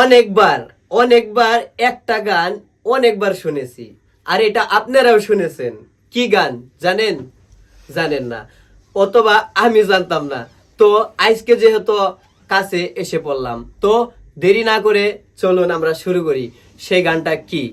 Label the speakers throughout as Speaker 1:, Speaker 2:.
Speaker 1: অনেকবার অনেকবার একটা গান অনেকবার শুনেছি, আর এটা আপনারাও শুনেছেন। কি গান জানেন? জানেন না, অথবা আমি জানতাম না। তো আজকে যেহেতু কাছে এসে পড়লাম, তো দেরি না করে চলুন আমরা শুরু করি। সেই গানটা কি?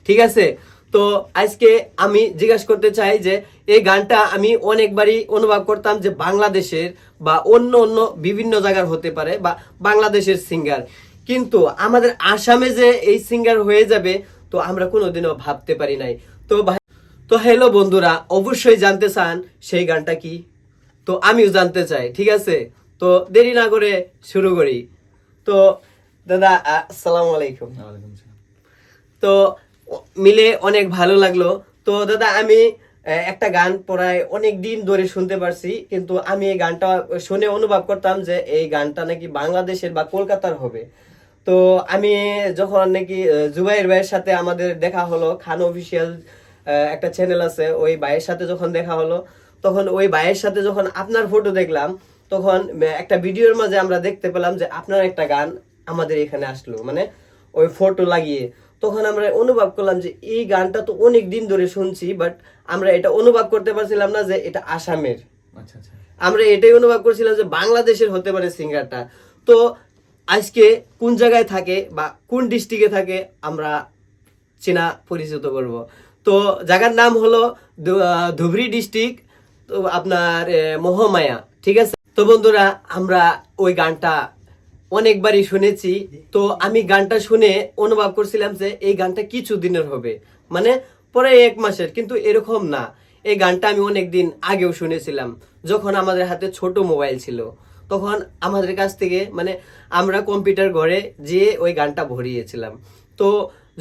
Speaker 1: ঠিক আছে, তো আজকে আমি জিজ্ঞাসা করতে চাই যে এই গানটা আমি অনেকবারই অনুভব করতাম যে বাংলাদেশের বা অন্য অন্য বিভিন্ন জায়গার হতে পারে, বা বাংলাদেশের সিঙ্গার, কিন্তু আমাদের আসামে যে এই সিঙ্গার হয়ে যাবে, তো আমরা কোনোদিনও ভাবতে পারি নাই। তো ভাই, তো হ্যালো বন্ধুরা, অবশ্যই জানতে চান সেই গানটা কি? তো আমিও জানতে চাই, ঠিক আছে? তো দেরি না করে শুরু করি। তো দাদা, আসসালামু আলাইকুম। তো মিলে অনেক ভালো লাগলো। তো দাদা, আমি একটা গান প্রায় অনেক দিন ধরে শুনতে পারছি, কিন্তু আমি এই গানটা শুনে অনুভব করতাম যে এই গানটা নাকি বাংলাদেশের বা কলকাতার হবে। তো আমি যখন নাকি জুবাইর ভাইয়ের সাথে আমাদের দেখা হলো, খান অফিসিয়াল একটা চ্যানেল আছে, ওই ভাইয়ের সাথে যখন দেখা হলো, তখন ওই ভাইয়ের সাথে যখন আপনার ফটো দেখলাম, তখন একটা ভিডিওর মাঝে আমরা দেখতে পেলাম যে আপনার একটা গান আমাদের এখানে আসলো, মানে ওই ফটো লাগিয়ে। তখন আমরা অনুভব করলাম যে এই গানটা তো অনেক দিন ধরে শুনছি, বাট আমরা এটা অনুভব করতে পারছিলাম না যে এটা আসামের।
Speaker 2: আচ্ছা আচ্ছা।
Speaker 1: আমরা এটাই অনুভব করছিলাম যে বাংলাদেশের হতে পারে সিঙ্গারটা। তো আজকে কোন জায়গায় থাকে বা কোন ডিস্ট্রিক্টে থাকে আমরা চেনা পরিচিত করব। তো জায়গার নাম হলো ধুবড়ী ডিস্ট্রিক্ট, তো আপনার মহামায়া। ঠিক আছে, তো বন্ধুরা, আমরা ওই গানটা অনেকবারই শুনেছি। তো আমি গানটা শুনে অনুভব করছিলাম যে এই গানটা কিছু দিনের হবে, মানে পরে 1 মাসের, কিন্তু এরকম না। এই গানটা আমি অনেকদিন আগেও শুনেছিলাম, যখন আমাদের হাতে ছোট মোবাইল ছিল। তখন আমাদের কাছ থেকে, মানে আমরা কম্পিউটার ঘরে যেয়ে ওই গানটা ভরিয়েছিলাম। তো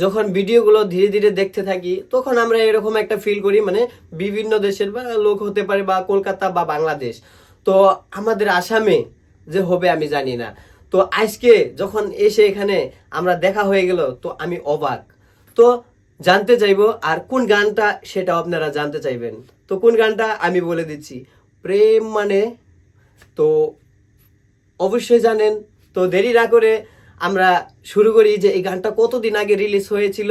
Speaker 1: যখন ভিডিওগুলো ধীরে ধীরে দেখতে থাকি, তখন আমরা এরকম একটা ফিল করি, মানে বিভিন্ন দেশের বা লোক হতে পারে, বা কলকাতা বা বাংলাদেশ। তো আমাদের আসামে যে হবে আমি জানি না। তো আজকে যখন এসে এখানে আমরা দেখা হয়ে গেল, তো আমি অবাক। তো জানতে চাইবো, আর কোন গানটা সেটাও আপনারা জানতে চাইবেন। তো কোন গানটা আমি বলে দিচ্ছি, প্রেম মানে। তো অবশ্যই জানেন। তো দেরি না করে আমরা শুরু করি যে এই গানটা কতদিন আগে রিলিজ হয়েছিল,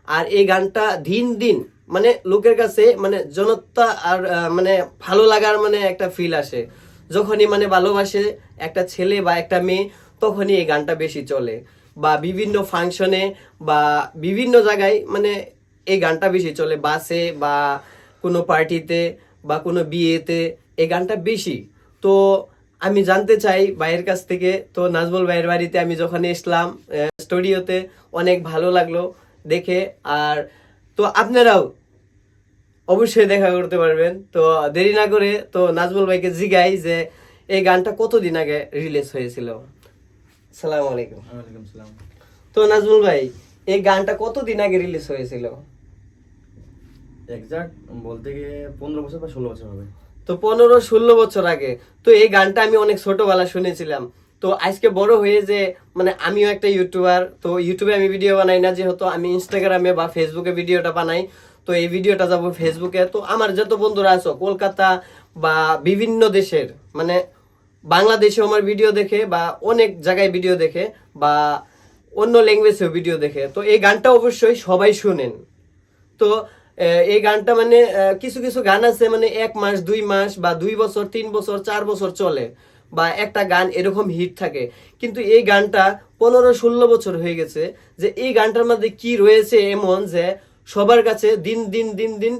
Speaker 1: আর এই গানটা দিন দিন মানে লোকের কাছে, মানে জনতা আর মানে ভালো লাগার মানে একটা ফিল আসে। যখনই মানে ভালোবাসে একটা ছেলে বা একটা মেয়ে, তখনই এই গানটা বেশি চলে, বা বিভিন্ন ফাংশনে বা বিভিন্ন জায়গায়, মানে এই গানটা বেশি চলে, বাসে বা কোনো পার্টিতে বা কোনো বিয়েতে এই গানটা বেশি। তো আমি জানতে চাই ভাইয়ের কাছ থেকে। তো নাজমুল ভাইয়ের বাড়িতে আমি যখন এসলাম স্টুডিওতে, অনেক ভালো লাগলো দেখে। আর তো আপনারাও অবশ্যই দেখা করতে পারবেন। তো দেরি না করে তো নাজমুল ভাইকে জিগাই যে এই গানটা কতদিন আগে রিলিজ হয়েছিল। সালাম আলাইকুম।
Speaker 2: ওয়ালাইকুম সালাম।
Speaker 1: তো নাজমুল ভাই, এই গানটা কতদিন আগে রিলিজ হয়েছিল?
Speaker 2: এক্সাক্ট বলতে গিয়ে 15 বছর বা 16 বছর হবে।
Speaker 1: তো 15-16 বছর আগে। তো এই গানটা আমি অনেক ছোটবেলা শুনেছিলাম। তো আজকে বড় হয়ে যে, মানে আমিও একটা ইউটিউবার, তো ইউটিউবে আমি ভিডিও বানাই না, যেহেতু আমি ইনস্টাগ্রামে বা ফেসবুকে ভিডিওটা বানাই। তো এই ভিডিওটা যাবো ফেসবুকে। তো আমার যত বন্ধুরা আছো কলকাতা বা বিভিন্ন দেশের, মানে বাংলাদেশেও আমার ভিডিও দেখে, বা অনেক জায়গায় ভিডিও দেখে, বা অন্য ল্যাঙ্গুয়েজেও ভিডিও দেখে, তো এই গানটা অবশ্যই সবাই শুনেন। তো এই গানটা মানে কিছু কিছু গান আছে, মানে 1 মাস 2 মাস বা 2 বছর 3 বছর 4 বছর চলে, বা একটা গান এরকম হিট থাকে। কিন্তু এই গানটা 15-16 বছর হয়ে গেছে, যে এই গানটার মধ্যে কি রয়েছে এমন যে সবার কাছে দিন দিন দিন দিন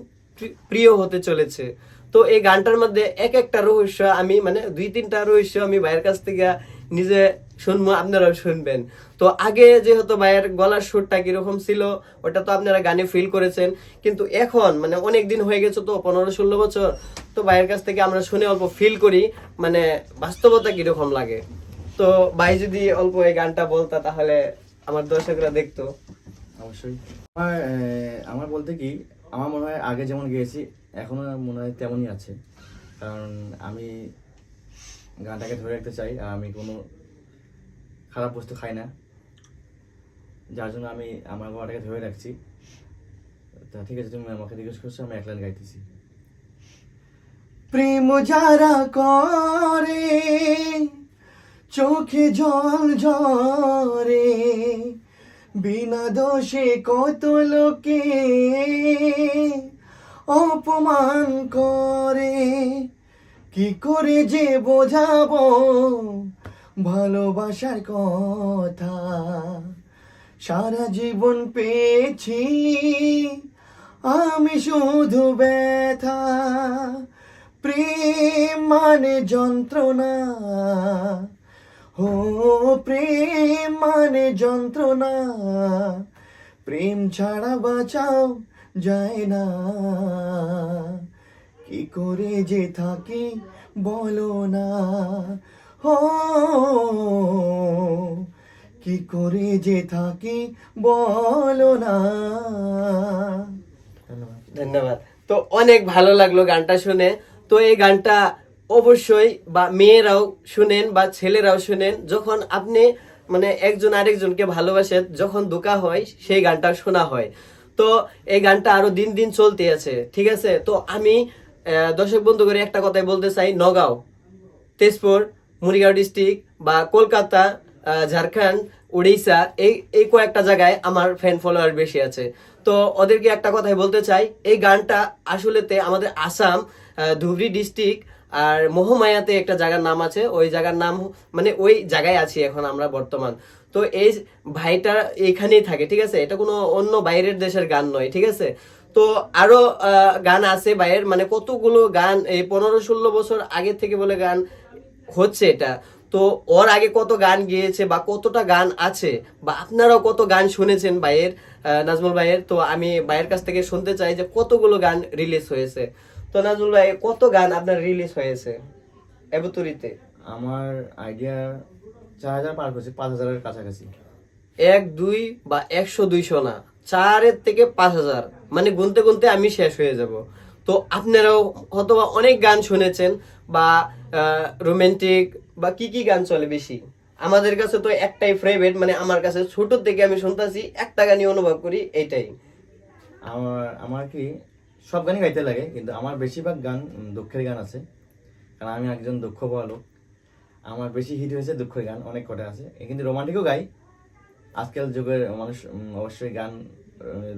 Speaker 1: প্রিয় হতে চলেছে। তো এই গানটার মধ্যে এক একটা রহস্য আমি, মানে 2-3টা রহস্য আমি ভাইয়ের কাছ থেকে নিজে শুনবো, আপনারাও শুনবেন। তো আগে যেহেতু ভাইয়ের গলার সুরটা কিরকম ছিল, ওটা তো আপনারা গানে ফিল করেছেন। কিন্তু এখন মানে অনেক দিন হয়ে গেছে, তো 15-16 বছর, তো ভাইয়ের কাছ থেকে আমরা শুনে অল্প ফিল করি, মানে বাস্তবতা কিরকম লাগে। তো ভাই যদি অল্প এই গানটা বলতা, তাহলে আমার দর্শকরা দেখতো।
Speaker 2: অবশ্যই। আমার বলতে কি, আমার মনে হয় আগে যেমন গেয়েছি এখনো মনে হয় তেমনই আছে। কারণ আমি গানটাকে ধরে রাখতে চাই, আর আমি কোনো খারাপ বস্তু খাই না, যার জন্য আমি আমার গলাটাকে ধরে রাখছি। তা ঠিক আছে, তুমি আমাকে জিজ্ঞেস করছো, আমি এক লাইন গাইতেছি। প্রেম যারা করে চোখে জল ঝরে, বিনা দোষে কত লোকে অপমান করে, কি করে যে বোঝাবো ভালোবাসার কথা। সারা জীবন পেয়েছি আমি শুধু ব্যথা, প্রেম মানে যন্ত্রণা, ও প্রেম মানে যন্ত্রণা, প্রেম ছাড়া বাঁচাও যায় না, কি করে যে থাকি বলো না, ও কি করে যে থাকি বলো না। ধন্যবাদ।
Speaker 1: ধন্যবাদ। তো অনেক ভালো লাগলো গানটা শুনে। তো এই গানটা অবশ্যই বা মেয়েরাও শুনেন বা ছেলেরাও শুনেন, যখন আপনি মানে একজন আরেকজনকে ভালোবাসেন, যখন ধোঁকা হয় সেই গানটা শোনা হয়। তো এই গানটা আরো দিন দিন চলতে আছে, ঠিক আছে। তো আমি দর্শক বন্ধু করে একটা কথাই বলতে চাই, নগাঁও, তেজপুর, মুড়িগাঁও ডিস্ট্রিক্ট বা কলকাতা, ঝাড়খণ্ড, উড়িষ্যা, এই কয়েকটা জায়গায় আমার ফ্যান ফলোয়ার বেশি আছে। তো ওদেরকে একটা কথাই বলতে চাই, এই গানটা আসলেতে আমাদের আসাম, ধুবড়ী ডিস্ট্রিক্ট আর মহামায়াতে একটা জায়গার নাম আছে, ওই জায়গার নাম মানে ওই জায়গায় আছি এখন আমরা বর্তমান। তো এই ভাইটা এখানেই থাকে, ঠিক আছে। এটা কোনো অন্য বাইরের দেশের গান নয়, ঠিক আছে। তো আরো গান আছে বাইরের, মানে কতগুলো গান এই 15-16 বছর আগে থেকে বলে গান হচ্ছে এটা। তো ওর আগে কত গান গিয়েছে বা কতটা গান আছে বা আপনারাও কত গান শুনেছেন ভাইয়ের, নাজমুল ভাইয়ের। তো আমি ভাইয়ের কাছ থেকে শুনতে চাই যে কতগুলো গান রিলিজ হয়েছে। তো নাজমুল ভাই, কত গান আপনার রিলিজ হয়েছে এবছরিতে?
Speaker 2: আমার আইডিয়া 4000 পার করেছে, 5000-এর কাছাকাছি।
Speaker 1: 1-2 বা 100-200 না, 4 থেকে 5000, মানে গুনতে গুনতে আমি শেষ হয়ে যাব। তো আপনারাও হয়তোবা অনেক গান শুনেছেন বা রোমান্টিক বা কি কি গান চলে বেশি। আমাদের কাছে তো একটাই ফেভারিট, মানে আমার কাছে ছোট থেকে আমি শুনতাছি, একটা গানই অনুভব করি, এইটাই।
Speaker 2: আমার আমার কি সব গানই গাইতে লাগে, কিন্তু আমার বেশিরভাগ গান দুঃখের গান আছে, কারণ আমি একজন দুঃখ পাওয়া লোক। আমার বেশি হিট হয়েছে দুঃখের গান, অনেক কটা আছে, কিন্তু রোমান্টিকও গাই। আজকাল যুগের মানুষ অবশ্যই গান,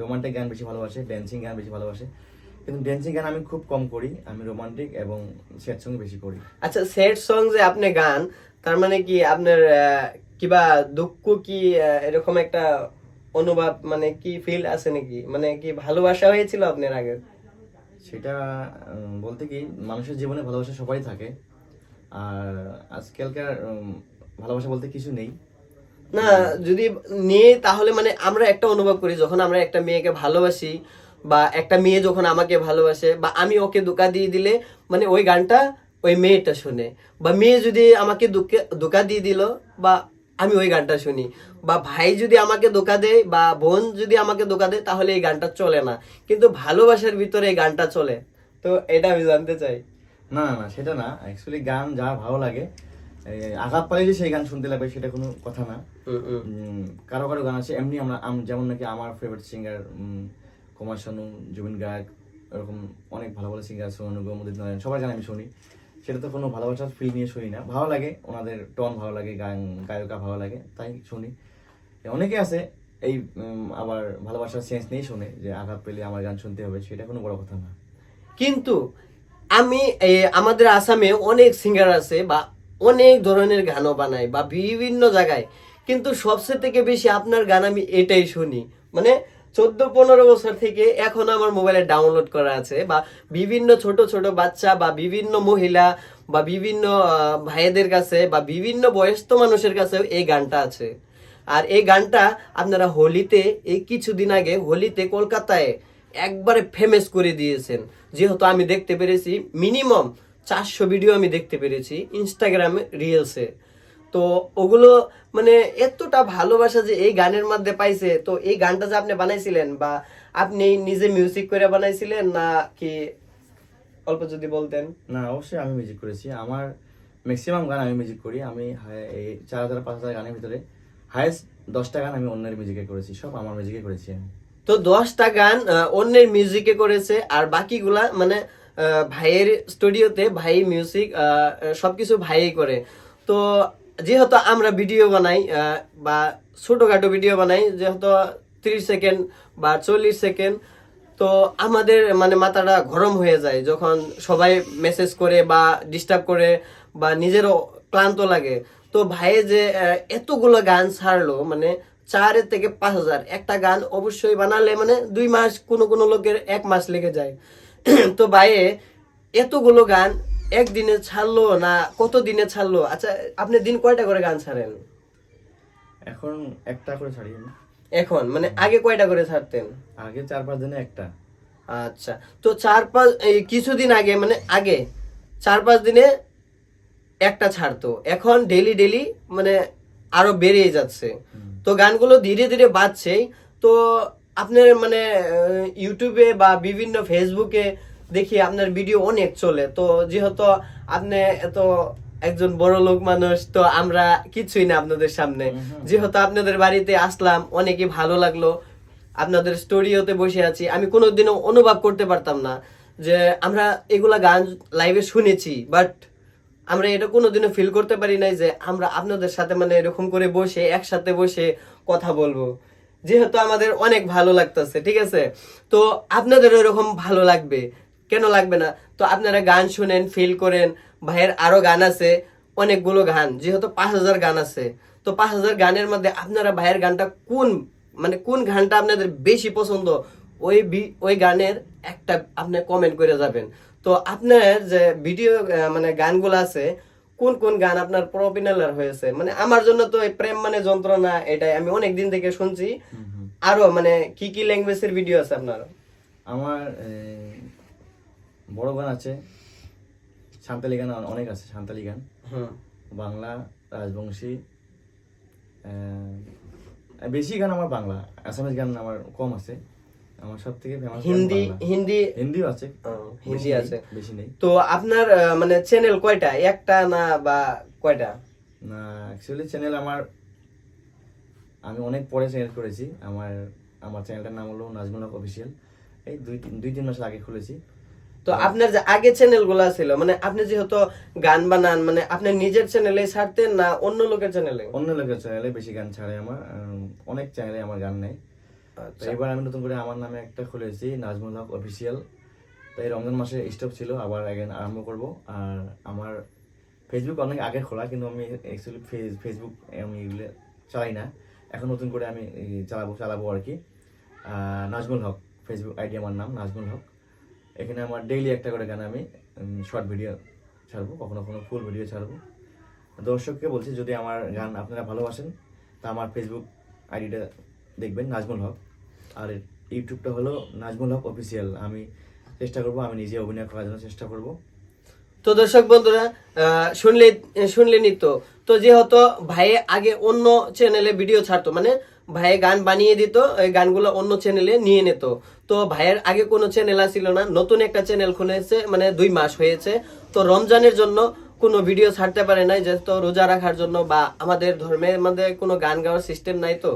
Speaker 2: রোমান্টিক গান বেশি ভালোবাসে, ড্যান্সিং গান বেশি ভালোবাসে, কিন্তু ড্যান্সিং গান আমি খুব কম করি, আমি রোমান্টিক এবং স্যাড সং বেশি করি।
Speaker 1: আচ্ছা, স্যাড সং যে আপনি গান, তার মানে কি আপনার কিবা দুঃখ কি এরকম একটা অনুভব, মানে কি ফিল আছে নাকি, মানে কি ভালোবাসা হয়েছিল আপনার আগে?
Speaker 2: সেটা বলতে কি, মানুষের জীবনে ভালোবাসা সবারই থাকে, আর আজকালকার ভালোবাসা বলতে কিছু নেই।
Speaker 1: না, যদি নিয়ে তাহলে মানে আমরা একটা অনুভব করি, যখন আমরা একটা মেয়েকে ভালোবাসি বা একটা মেয়ে যখন আমাকে ভালোবাসে বা আমি ওকে ধোঁকা দিয়ে দিলে, মানে ওই গানটা ওই মেয়েটা শুনে, বা মেয়ে যদি আমাকে ধোঁকা দিয়ে দিল বা আমি ওই গানটা শুনি, বা ভাই যদি আমাকে ধোঁকা দেয় বা বোন যদি আমাকে ধোঁকা দেয়, তাহলে এই গানটা চলে না, কিন্তু ভালোবাসার ভিতরে এই গানটা চলে। তো এটা আমি জানতে চাই।
Speaker 2: না না না, সেটা না, অ্যাকচুয়ালি গান যা ভালো লাগে, আঘাত পালে যে সেই গান শুনতে লাগবে সেটা কোনো কথা না। কারো কারো গান আছে এমনি, যেমন নাকি আমার ফেভারিট সিঙ্গার কুমার শানু, জুবিন গার্গ, এরকম অনেক ভালো ভালো সিঙ্গার আছে, অনুগম, উদিত নারায়ণ, সবার গান আমি শুনি। সেটা তো কোনো ভালোবাসার ফিল নিয়ে শুনি না, ভালো লাগে, ওনাদের টোন ভালো লাগে, গায়িকা ভালো লাগে, তাই শুনি। অনেকে আছে এই আবার ভালোবাসার সেন্স নিয়েই শোনে, যে আঘাত পেলে আমার গান শুনতে হবে, সেটা কোনো বড় কথা না।
Speaker 1: কিন্তু আমি আমাদের আসামে অনেক সিঙ্গার আছে বা অনেক ধরনের গানও বানায় বা বিভিন্ন জায়গায়, কিন্তু সবচেয়ে থেকে বেশি আপনার গান আমি এটাই শুনি, মানে 14-15 বছর থেকে এখন আমার মোবাইলে ডাউনলোড করা আছে, বা বিভিন্ন ছোট ছোট বাচ্চা বা বিভিন্ন মহিলা বা বিভিন্ন ভাইদের কাছে বা বিভিন্ন বয়স্ক মানুষের কাছেও এই গানটা আছে। আর এই গানটা আপনারা হোলিতে, এই কিছুদিন আগে হোলিতে কলকাতায় একবারে ফেমাস করে দিয়েছেন, যেহেতু আমি দেখতে পেরেছি মিনিমাম 400 ভিডিও আমি দেখতে পেরেছি ইনস্টাগ্রামে রিলসে। তো ওগুলো মানে এতটা ভালোবাসা যে এই গানের মধ্যে পাইছে। তো এই গানটা যে আপনি বানাইছিলেন বা আপনি নিজে মিউজিক করে বানাইছিলেন না কি, অল্প যদি বলতেন।
Speaker 2: না, অবশ্যই আমি মিউজিক করেছি, আমার ম্যাক্সিমাম গান আমি মিউজিক করি। আমি এই 4000-5000 গানের ভিতরে হায়েস্ট 10টা গান আমি অন্যের মিউজিকে করেছি, সব আমার মিউজিকে করেছি আমি।
Speaker 1: তো 10টা গান অন্যের মিউজিকে করেছে, আর বাকিগুলা মানে ভাইয়ের স্টুডিওতে ভাই মিউজিক সবকিছু ভাইই করে। তো যেহেতু আমরা ভিডিও বানাই বা ছোটখাটো ভিডিও বানাই, যেহেতু 30 সেকেন্ড বা 40 সেকেন্ড, তো আমাদের মানে মাথাটা গরম হয়ে যায় যখন সবাই মেসেজ করে বা ডিস্টার্ব করে বা নিজেরও ক্লান্ত লাগে। তো ভাই যে এতগুলো গান ছাড়লো, মানে 4 থেকে 5 হাজার একটা গান অবশ্যই বানালে মানে 2 মাস, কোনো কোনো লোকের 1 মাস লেগে যায়। তো ভাইয়ে এতগুলো গান একদিনে ছাড়লো না কত দিনে ছাড়লো? আচ্ছা, আপনি দিন কয়টা করে গান ছাড়েন
Speaker 2: এখন একটা করে ছাড়ি আমি।
Speaker 1: এখন? মানে আগে কয়টা করে ছাড়তেন?
Speaker 2: আগে 4-5 দিনে একটা।
Speaker 1: আচ্ছা, তো 4-5 এই কিছুদিন আগে, মানে আগে 4-5 দিনে একটা ছাড়তো, এখন ডেলি ডেলি মানে আরো বেড়েই যাচ্ছে। তো গানগুলো ধীরে ধীরে বাড়ছেই। তো আপনার মানে ইউটিউবে বা বিভিন্ন ফেসবুকে দেখি আপনার ভিডিও অনেক চলে। তো যেহেতু আপনি এত একজন বড় লোক মানুষ, তো আমরা কিছুই না আপনাদের সামনে। যেহেতু আপনাদের বাড়িতে আসলাম, অনেকই ভালো লাগলো। আপনাদের স্টুডিওতে বসে আছি, আমি কোনোদিনও অনুভব করতে পারতাম না যে আমরা এগুলা গান লাইভে শুনেছি, বাট আমরা এটা কোনোদিনও ফিল করতে পারি নাই যে আমরা আপনাদের সাথে মানে এরকম করে বসে একসাথে বসে কথা বলবো। যেহেতু আমাদের অনেক ভালো লাগতেছে, ঠিক আছে? তো আপনাদের এরকম ভালো লাগবে, কেন লাগবে না? তো আপনারা গান শুনেন, ফিল করেন। ভাইয়ের আরো গান আছে, অনেকগুলো গান, যেহেতু 5,000 গান আছে। তো 5,000 গানের মধ্যে আপনারা ভাইয়ের গানটা কোন মানে কোন গানটা আপনাদের বেশি পছন্দ, ওই গানের একটা আপনি কমেন্ট করে যাবেন। তো আপনার যে ভিডিও মানে গানগুলো আছে, কোন কোন গান আপনার পপুলার হয়েছে? মানে আমার জন্য তো এই প্রেম মানে যন্ত্রণা, এটাই আমি অনেক দিন থেকে শুনছি। আরো মানে কি কি ল্যাঙ্গুয়েজের ভিডিও আছে আপনার?
Speaker 2: আমার বড় গান আছে, সাঁওতালি গান অনেক আছে, সাঁওতালি গান, বাংলা, রাজবংশী, বেশি গান আমার বাংলা। আসামিজ গান আমার কম আছে। আমার সব থেকে ফেমাস
Speaker 1: হিন্দি
Speaker 2: হিন্দিও আছে,
Speaker 1: হিন্দি আছে,
Speaker 2: বেশি নেই।
Speaker 1: তো আপনার মানে চ্যানেল কয়টা, একটা না বা কয়টা?
Speaker 2: না, অ্যাকচুয়ালি চ্যানেল আমার, আমি অনেক পরে চ্যানেল করেছি। আমার চ্যানেলটার নাম হলো নাজমুল হক অফিসিয়াল। এই 2-3 মাস আগে খুলেছি।
Speaker 1: তো আপনার যে আগে চ্যানেল গুলা ছিল, মানে আপনি যেহেতু গান বানান, মানে আপনি নিজের চ্যানেলে ছাড়তেন না অন্য লোকের চ্যানেলে?
Speaker 2: অন্য লোকের চ্যানেলে বেশি গান ছাড়ে আমার, অনেক চ্যানেলে আমার গান নেই। তো এবার আমি নতুন করে আমার নামে একটা খুলেছি, নাজমুল হক অফিসিয়াল। তো এই রমজান মাসে স্টপ ছিল, আবার again আরম্ভ করব। আর আমার ফেসবুক অনেক আগে খোলা, কিন্তু আমি অ্যাকচুয়ালি ফেসবুক আমি এগুলো চালাই না। এখন নতুন করে আমি চালাবো আর কি। নাজমুল হক ফেসবুক আইডি, আমার নাম নাজমুল হক। এখানে আমার ডেইলি একটা করে গান আমি শর্ট ভিডিও ছাড়বো, কখনো কখনো ফুল ভিডিও ছাড়বো। দর্শককে বলছি, যদি আমার গান আপনারা ভালোবাসেন তা আমার ফেসবুক আইডিটা দেখবেন, নাজমুল হক। আর ইউটিউবটা হলো নাজমুল হক অফিসিয়াল। আমি চেষ্টা করব, আমি নিজে অভিনয় করার জন্য চেষ্টা করব।
Speaker 1: তো দর্শক বন্ধুরা, শুনলেনই তো। তো যেহেতু ভাই আগে অন্য চ্যানেলে ভিডিও ছাড়তো, মানে ভাই গান বানিয়ে দিত, এই গানগুলো অন্য চ্যানেলে নিয়ে নিত। তো ভাইয়ের আগে কোনো চ্যানেল ছিল না, নতুন একটা চ্যানেল খুলেছে, মানে 2 মাস হয়েছে। তো রমজানের জন্য কোনো ভিডিও ছাড়তে পারে নাই, যেহেতু রোজা রাখার জন্য, বা আমাদের ধর্মের মধ্যে কোনো গান গাওয়ার সিস্টেম নাই। তো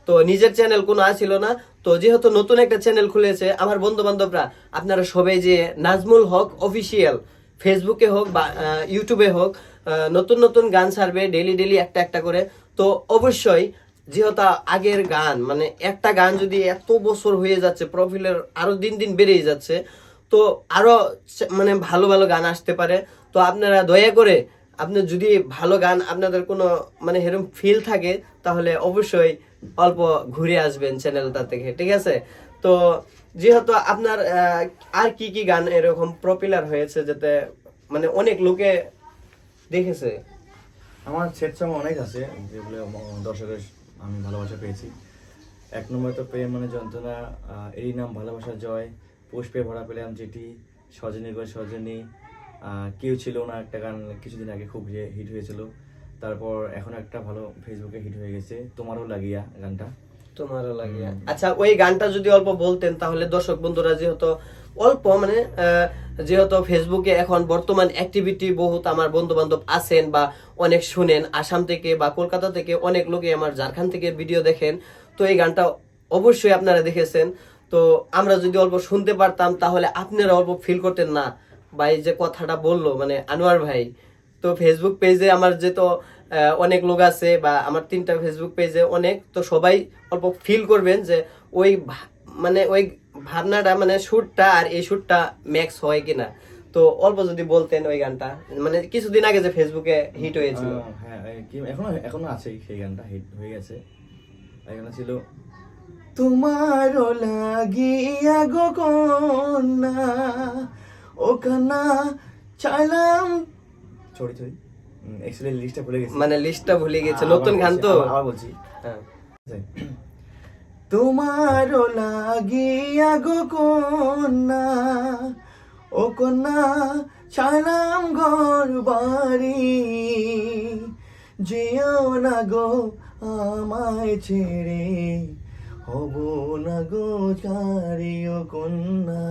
Speaker 1: তো নিজের চ্যানেল কোনো ছিল না। তো যেহেতু নতুন একটা চ্যানেল খুলেছে, আমার বন্ধু বান্ধবরা আপনারা সবাই যে নাজমুল হক অফিসিয়াল ফেসবুকে হোক বা ইউটিউবে হোক, নতুন নতুন গান ছাড়বে ডেলি ডেলি একটা একটা করে। তো অবশ্যই, যেহেতু আগের গান, মানে একটা গান যদি এত বছর হয়ে যাচ্ছে, প্রোফাইলের আরো দিন দিন বেড়েই যাচ্ছে, তো আরো মানে ভালো ভালো গান আসতে পারে। তো আপনারা দয়া করে, আপনি যদি ভালো গান আপনাদের কোনো মানে এরকম ফিল থাকে, তাহলে অবশ্যই অল্প ঘুরে আসবেন চ্যানেলটা থেকে, ঠিক আছে? তো যেহেতু আপনার আর কি কি গান এরকম পপুলার হয়েছে যেতে মানে অনেক লোকে দেখেছে?
Speaker 2: আমার সেট সং অনেক আছে, যেগুলো দর্শকের আমি ভালোবাসা পেয়েছি। 1 নম্বরে তো প্রেম মানে যন্ত্রণা, এরই নাম ভালোবাসা জয়, পুষ্পে ভরা পেলাম যেটি, সজনী গো সজনী, কেউ ছিল না একটা গান কিছুদিন আগে খুব হিট হয়েছিল। তারপর এখন একটা ভালো ফেসবুকে হিট হয়ে গেছে, তোমারও লাগিয়া গানটা।
Speaker 1: তোমারও লাগিয়া। আচ্ছা, ওই গানটা যদি অল্প বলতেন তাহলে দর্শক বন্ধুরা, যেহেতু অল্প মানে যেহেতু ফেসবুকে এখন বর্তমান অ্যাক্টিভিটি বহুত, আমার বন্ধু বান্ধব আছেন বা অনেক শুনেন, আসাম থেকে বা কলকাতা থেকে অনেক লোকে আমার ঝাড়খণ্ড থেকে ভিডিও দেখেন। তো এই গানটা অবশ্যই আপনারা দেখেছেন। তো আমরা যদি অল্প শুনতে পারতাম তাহলে আপনারা অল্প ফিল করতেন না। ভাই যে কথাটা বললো মানে আনোয়ার ভাই, তো ফেসবুক পেজে আমার যে তো অনেক লোক আছে বা আমার 3টা ফেসবুক পেজে অনেক, তো সবাই অল্প ফিল করবেন যে ওই মানে ওই ভাবনাটা মানে সুরটা আর এই সুরটা ম্যাক্স হয় কিনা। তো অল্প যদি বলতেন ওই গানটা, মানে কিছুদিন আগে যে ফেসবুকে হিট হয়েছিল।
Speaker 2: হ্যাঁ এখনো এখনো আছে সেই গানটা, হিট হয়ে গেছে। এই গানটা ছিল তোমারও লাগিয়া গো কন্যা ও কান্না চাইলাম, ছড়ি অ্যাকচুয়ালি লিস্টটা ভুলে গেছি,
Speaker 1: মানে লিস্টটা ভুলে গেছে,
Speaker 2: আবার
Speaker 1: নতুন গান
Speaker 2: বলছি,
Speaker 1: তো।
Speaker 2: আবার বলছি।
Speaker 1: হ্যাঁ।
Speaker 2: তোমারও লাগিয়া গো কন্যা ও কন্যা ছাড়লাম ঘর বাড়ি, যেও না গো আমায় ছেড়ে, হব না গো চারি ও কন্যা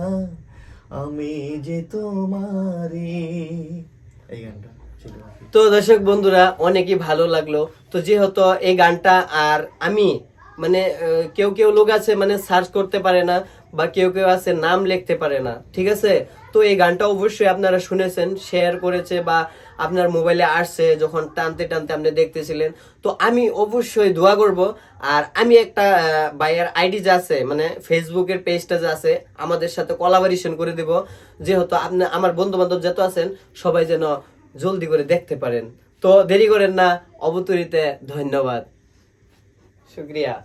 Speaker 2: আমি যে তোমারি। এই গানটা ছিল আর কি।
Speaker 1: তো দর্শক বন্ধুরা, অনেকই ভালো লাগলো। তো যেহেতু এই গানটা আর আমি মানে কেউ কেউ লোক আছে মানে সার্চ করতে পারে না, বা কেউ কেউ আছে নাম লিখতে পারে না, ঠিক আছে? তো এই গানটা অবশ্যই আপনারা শুনেছেন, শেয়ার করেছে বা আপনার মোবাইলে আসছে যখন টানতে টানতে আপনি দেখতেছিলেন। তো আমি অবশ্যই দোয়া করব। আর আমি একটা ভাইয়ার আইডি যে আছে মানে ফেসবুকের পেজটা যে আছে, আমাদের সাথে কোলাবোরেশন করে দেব, যেহেতু আপনি আমার বন্ধু বান্ধব যত আছেন সবাই যেন জলদি করে দেখতে পারেন। তো দেরি করেন না, অবতরিতে ধন্যবাদ, শুক্রিয়া।